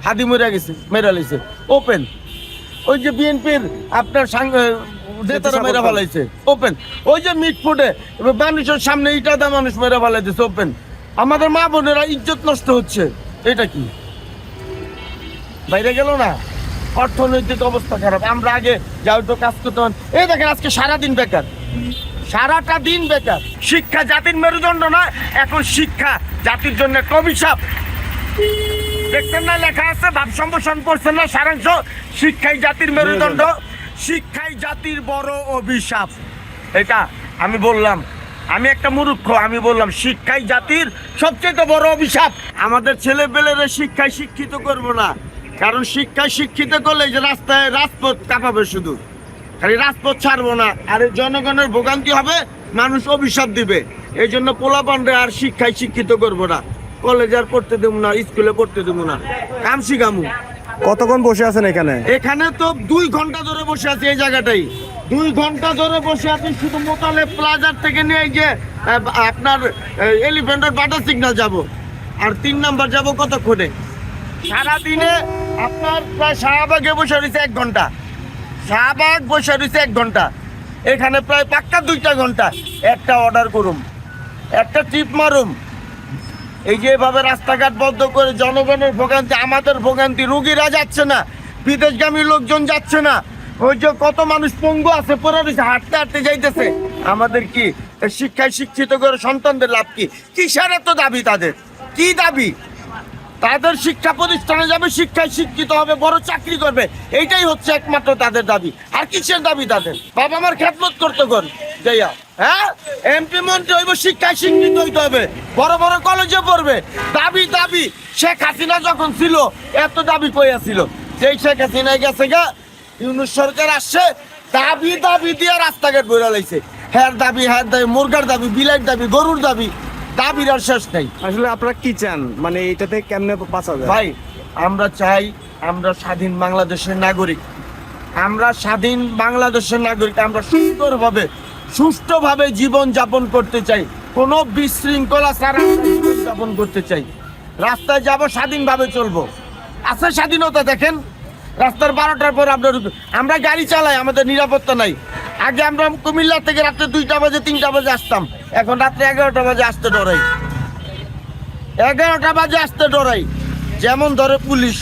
হাদি মরে গেছে, মেরা লাইছে ওপেন। ওই যে বিএনপির আপনার নেতারা মেরা ফেলাইছে ওপেন। ওই যে মিটফুটে মানুষের সামনে ইটা দা মানুষ মেরা ফেলাইতেছে ওপেন। আমাদের মা বোনেরা ইজ্জত নষ্ট হচ্ছে, এটা কি বাইরে গেল না? অর্থনৈতিক অবস্থা খারাপ। আমরা আগে যাও তো কাজ করতে, এই দেখেন আজকে সারাদিন বেকার, সারাটা দিন বেকার। শিক্ষা জাতির মেরুদণ্ড নয়, এখন শিক্ষা জাতির জন্য একটা অভিশাপ। দেখছেন না লেখা আছে, ভাব সম্প্রসারণ করছেন না সারাংশ, শিক্ষাই জাতির মেরুদণ্ড, শিক্ষাই জাতির বড় অভিশাপ। এটা আমি বললাম, আমি একটা মূর্খ, আমি বললাম শিক্ষাই জাতির সবচেয়ে বড় অভিশাপ। আমাদের ছেলে পেলেরা শিক্ষায় শিক্ষিত করব না, কারণ শিক্ষায় শিক্ষিত করলে যে রাস্তায় রাজপথ কাঁপাবে, শুধু খালি রাজপথ ছাড়বো না, আর জনগণের ভোগান্তি হবে, মানুষ অভিশাপ দিবে। এই জন্য পোলাপানরে আর শিক্ষায় শিক্ষিত করব না, কলেজে আর পড়তে দেবো না, স্কুলে পড়তে দেবো না, কামসি গামু। কতক্ষণ বসে আছেন এখানে? এখানে তো 2 ঘন্টা ধরে বসে আছি এই জায়গাটাই, 2 ঘন্টা ধরে বসে আছি শুধু মোতালেব প্লাজার থেকে নিয়ে যে আপনার এলিফ্যান্ট বাটার সিগন্যাল যাব, আর 3 নাম্বার যাব কতক্ষণে। সারাদিনে আপনার প্রায় শাহবাগে বসে রয়েছে 1 ঘন্টা, শাহবাগ বসে রয়েছে 1 ঘন্টা, এখানে প্রায় পাক্কা 2টা ঘন্টা। একটা অর্ডার করুম, একটা টিপ মারুম, এই যে এভাবে রাস্তাঘাট বন্ধ করে জনগণের ভোগান্তি, আমাদের ভোগান্তি, রুগীরা যাচ্ছে না, বিদেশগামী লোকজন যাচ্ছে না, ওই যে কত মানুষ পঙ্গু আছে পড়ে রয়েছে, হাঁটতে হাঁটতে যাইতেছে। আমাদের কি শিক্ষায় শিক্ষিত করে সন্তানদের লাভ কি? কিসের এত দাবি তাদের? কি দাবি তাদের? শিক্ষা প্রতিষ্ঠানে যাবে, শিক্ষায় শিক্ষিত হবে, বড় চাকরি করবে, এইটাই হচ্ছে একমাত্র তাদের দাবি। আর কিসের দাবি তাদের? বাবা আমার খেদমত করতে কোন যাইয়া, হ্যাঁ এমপি মন্ত্রী হইব, শিক্ষায় শিক্ষিত হইতে হবে, বড় বড় কলেজে পড়বে। দাবি দাবি, শেখ হাসিনা যখন ছিল এত দাবি কইয়া ছিল, সেই শেখ হাসিনা গেছে গা, ইউনূস সরকার আসছে, দাবি দাবি দিয়ে রাস্তাঘাট বইরা লাইছে। হ্যাঁ দাবি, হ্যাঁ দাবি, মুরগার দাবি, বিলাইয়ের দাবি, গরুর দাবি, দাবির আর শেষ নাই। আসলে আপনারা কি চান, মানে এটাতে কেমনে বাঁচা যায়? ভাই আমরা চাই, আমরা স্বাধীন বাংলাদেশের নাগরিক, আমরা স্বাধীন বাংলাদেশের নাগরিক, আমরা সুষ্ঠুভাবে জীবন যাপন করতে চাই, কোনো বিশৃঙ্খলা ছাড়া জীবন যাপন করতে চাই। রাস্তায় যাব, স্বাধীনভাবে চলবো, আছে স্বাধীনতা। দেখেন রাস্তার 12টার পর আমরা গাড়ি চালাই, আমাদের নিরাপত্তা নাই। আগে আমরা কুমিল্লা থেকে রাত্রে 2টা বাজে 3টা বাজে আসতাম, এখন রাত্রে 11টা বাজে আসতে ডরাই, 11টা বাজে আসতে ডরাই। যেমন ধরে পুলিশ